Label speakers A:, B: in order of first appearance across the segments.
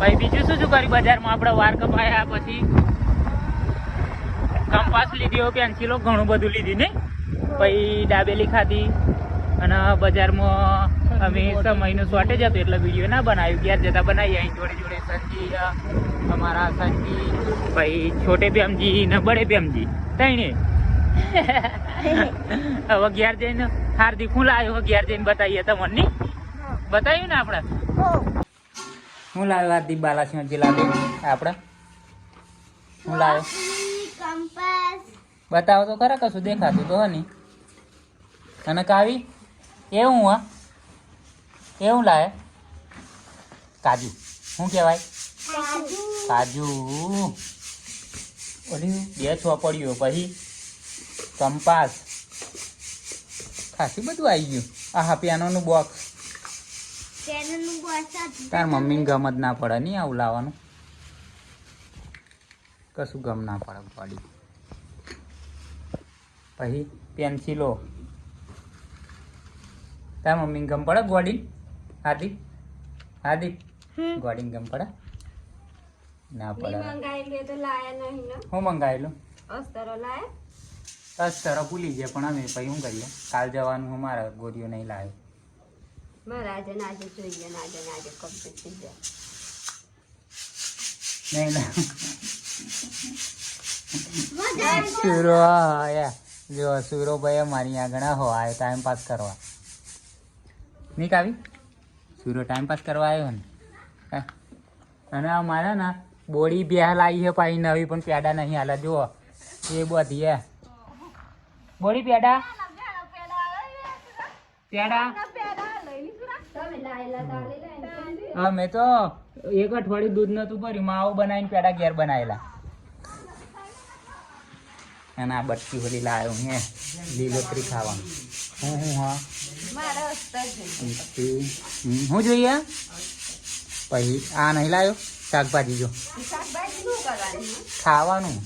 A: ભાઈ બીજું શું શું કર્યું બજારમાં? આપણે વાર કપાયા પછી કંપાસ લીધી, પેન્સિલો ઘણું બધું લીધી ને. પછી દાબેલી ખાધી અને બજારમાં અમે સમયનું શોર્ટેજ હતું એટલે વિડીયો ના બનાવ્યું. ઘેર જતા બનાવીએ. અહીં જોડે જોડે સંજી, અમારા સંજી, ભાઈ છોટે પ્રેમજી ને બડે પ્રેમજી તઈને. હવે ઘેર જઈને હાર્દિક હું લાવ્યો, ઘેર જઈને બતાવીએ તમને. બતાવ્યું ને આપણે હું લાવ્યો હાર્દિક બાલાસિંહજી લાવ્યો આપણે હું લાવ્યો બતાવો તો ખરા, કશું દેખાતું તો હની. અને કાવી એવું હા એવું લાવે કાજુ શું કહેવાય? કાજુ. ઓલી 2 ચોપડીઓ પછી કંપાસ ખાસી બધું આવી ગયું. આ પિયાનોનું બોક્સ. તાર મમ્મીને ગમ જ ના પડે નહીં આવું લાવવાનું, કશું ગમ ના પડે પડી. પછી પેન્સિલો. તાર મમ્મીને ગમ પડે ગોડી? હાર્દિક હાર્દિક ગોડીને ગમ પડે? ના પડે. હું મંગાવેલું અસ્તરો ભૂલી ગયા, પણ અમે પછી શું કરીએ, કાલ જવાનું અમારે ગોળીઓ નહીં લાવે. સુરો જો સુરો ભાઈ અમારી આગળ હો આવ્યો ટાઈમ પાસ કરવા. નહીં કાવી? સુરો ટાઈમ પાસ કરવા આવ્યો ને. અને અમારે ને બોડી બેહાલ આવી છે પાછી નવી, પણ પેડા નહીં હાલે. જુઓ એ બધી હે બોડી પેડા પેડા. હા મેં તો 1 અઠવાડિયું દૂધ નતું ભર્યું, માવો બનાવીને પેડા ઘેર બનાવેલા. અને આ બટકી હોલી લાવ્યો હે લીલોતરી ખાવાનું. હા હું જોઈએ. પછી આ નહીં લાવ્યો શાકભાજી. જો ખાવાનું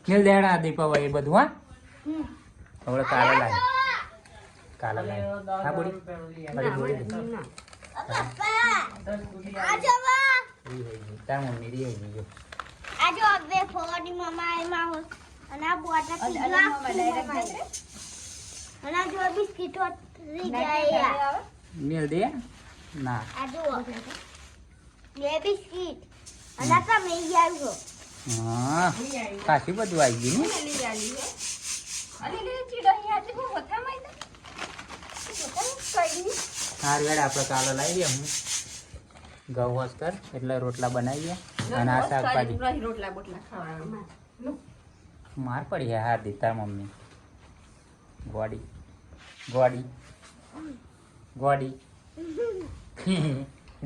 A: ખેલ દેડા દીપા એ બધું. હા હવે કાલે લાય હા બોડી તાર મમ્મી રી આવી ગયો. મેલ દે ના હા કાશી બધું આવી ગયું. હાર વેડ આપણે કાલો લાવી દે. હું ઘઉં વસ્તર એટલે રોટલા બનાવીએ અને આ શાકભાજી માર પડી હે. હાર દીધા મમ્મી ગોડી ગોડી ગોડી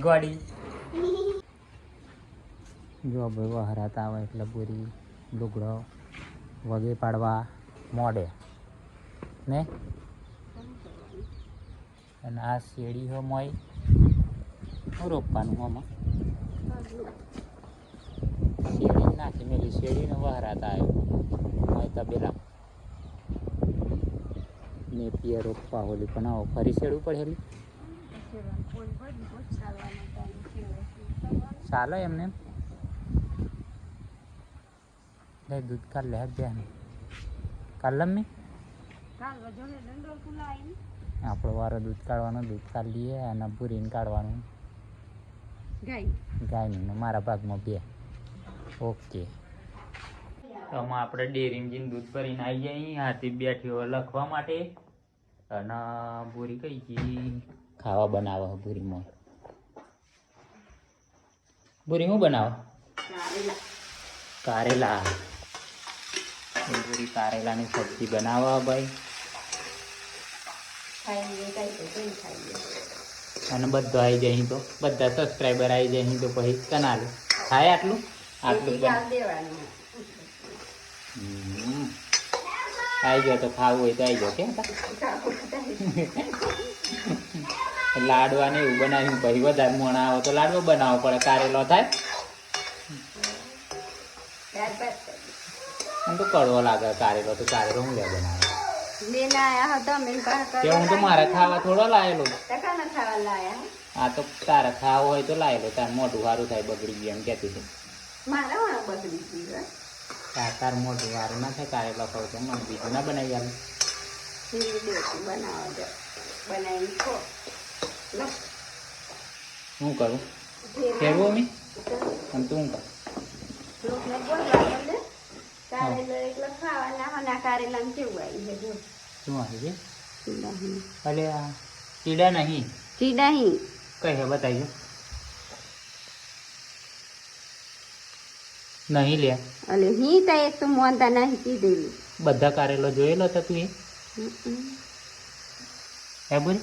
A: ગોડી. જો ભાઈ વહરાત આવે એટલે પૂરી લુગડો વગે પાડવા મોડે ને. અને આ શેરડી હો મોય શું રોપવાનું આમાં? શેરડી નાખી મેલી. શેરડીનો વહરાત આવ્યો મોય તબેલા ને પિયર રોપવા હોલી. પણ આવો ફરી શેડવું પડે ચાલો એમને. લે દૂધ કાઢ લે બે કાઢ લમ્મી. આપણો વારો દૂધ કાઢવાનો. દૂધ કાઢ લઈએ અને પૂરીને કાઢવાનું ગાયનું. મારા ભાગમાં 2. ઓકે તો આમાં આપણે ડેરીમાં જઈને દૂધ ભરીને આવી જઈએ. હાથી બેઠી હોય લખવા માટે. અને પૂરી કઈ ગઈ ખાવા બનાવે. પૂરીમાં પૂરી શું બનાવો? કારેલા. પૂરી કારેલાની સબ્જી બનાવવા ભાઈ. અને બધા આવી જાય તો બધા સબસ્ક્રાઈબર આવી જાય તો પછી કનાલ થાય આટલું આટલું આવી ગયો તો ખાવું હોય તો આવી જાઓ. કેમ લાડવા ને એવું બનાવ્યું પછી વધારે મોણા આવે તો લાડવો બનાવવો પડે. કારેલો થાય આમ તો કડવો લાગે કારેલો. તો કારેલો હું લે બનાવે
B: લેને આયા હતા મેં
A: કે હું તો મારા ખાવા થોડો લાયેલો.
B: ટકાના ખાવા લાયા
A: આ તો તારા ખાવા હોય તો લાયેલો. તાર મોઢું સારું થાય બગડી ગયું એમ કહેતી હતી.
B: મારા વાળા બગડી ગયું
A: તાર મોઢું સારું ના થાય કારેલા ખાવ તો મને બીજું ના બનાવી આવે.
B: બનાવો દે બનાવી ખો
A: હું કરું ફેરવું મી અને તું કર.
B: લોકોને બોલવા દે કારેલા એકલા ખાવાના હોના કારેલા કેવું આવી છે જો
A: શું આવી છે?
B: ચીડા
A: અલે આ ચીડા નહીં.
B: ચીડા હી
A: કઈ હે બતાવીજો. નહીં લે
B: અલે હી તા એક તો મોનતા નહીં કીધેલું
A: બધા કારેલો જોયેલો હતો તું એ હે બોલ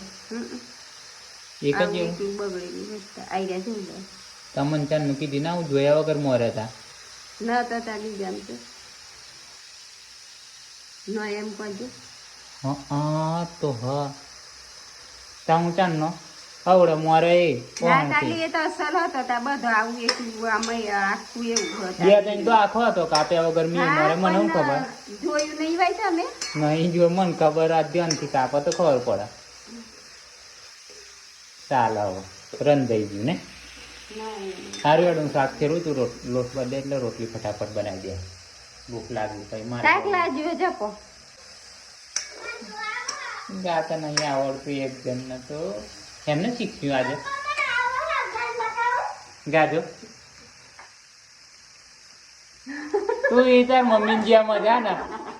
A: એક જ એવું
B: બગડેલું હતા આઈડિયા જોઈ લે
A: તમને ચાર મૂકી દી ના હું જોયા વગર મોરે હતા
B: ન તો તારી જામ તો ન એમ કહેજો
A: હા તો હા તા હું ચાર નો આવડે મોરે એ
B: ના કાલી એ તો અસલ હતો તા બધો આવું એકલું આમાં આખું એવું હતું
A: બે ત્રણ તો આખો હતો કાપ્યા વગર મી મોરે મને શું ખબર
B: જોયું નહીં ભાઈ તમે
A: નહીં જો મને ખબર આ ધ્યાનથી કાપો તો ખબર પડે. ચાલ હવે રંધાઈ ગયું ને સારું એડું શાક ફેરવું તું લોટ બધે એટલે રોટલી ફટાફટ બનાવી દે. ભૂખ લાગી કઈ
B: શાક
A: મારે
B: લાવજો જપો
A: ગાતા નહીં આવડતું એક જણને તો એમને શીખ્યું આજે ગાજો તું એ તાર મમ્મી જેમ જ હા ને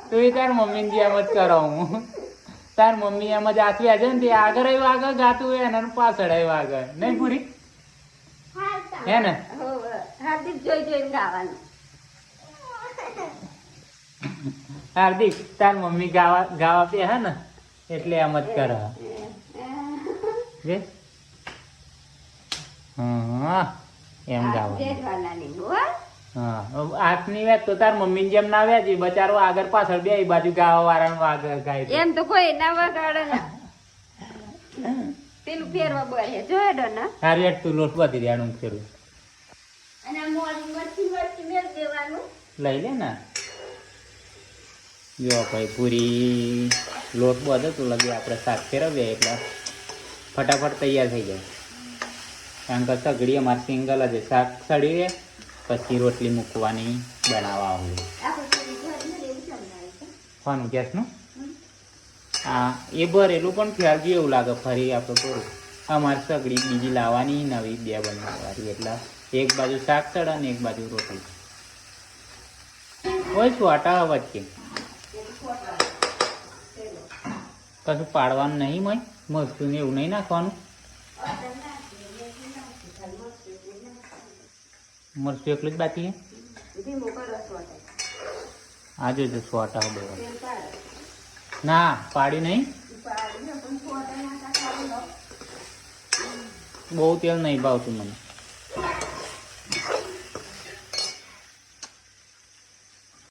A: તું એ તાર મમ્મી જેમ જ કરાવું તાર મમ્મી એમ જ આસવ્યા છે ને તે આગળ આવ્યું આગળ ગાતું હોય ને પાછળ આવ્યું આગળ નહીં પૂરી હે ને
B: હાર્દિક જોઈ જોઈને ગાવાનું
A: હાર્દિક તાર મમ્મી ગાવા ગાવા પે હે ને એટલે એમ જ કરે જે હા એમ ગાવા
B: જેઠવાના લીંબુ
A: હા આટની વાત તો તાર મમ્મી જેમ ના વ્યાજી બચારો આગળ પાછળ બે બાજુ ગાવા વાળાનું આગળ ગાય
B: એમ તો કોઈ ના વગાડે ને પેલું ફેરવા બરે જોડો ને
A: સારી હેઠ તું લોટ બધી રેડું ફેરવું
B: અને મોરી મરચી મરચી મેળ દેવાનું
A: લઈ લે ને જો ભાઈ પૂરી લોટ બધો તું લગી આપણે શાક ફેરવીએ એટલે ફટાફટ તૈયાર થઈ જાય. કારણ કે સગડી અમારે સિંગલ જ શાક સડી રહે પછી રોટલી મૂકવાની બનાવવા આવું કોનું ગેસનું હા એ ભરેલું પણ ફેરવી એવું લાગે ફરી આપણે પૂરું અમારે સગડી બીજી લાવવાની નવી બે બનાવવાની એટલે એક બાજુ શાક ચડે ને એક બાજુ રોટલી હોય છોટા વચ્ચે કશું પાડવાનું નહીં મય મરચું ને એવું નહીં નાખવાનું મરચું એકલું જ બાકી આ જોજો સોટા બહુ ના પાડ્યું નહીં બહુ તેલ નહીં ભાવતું મને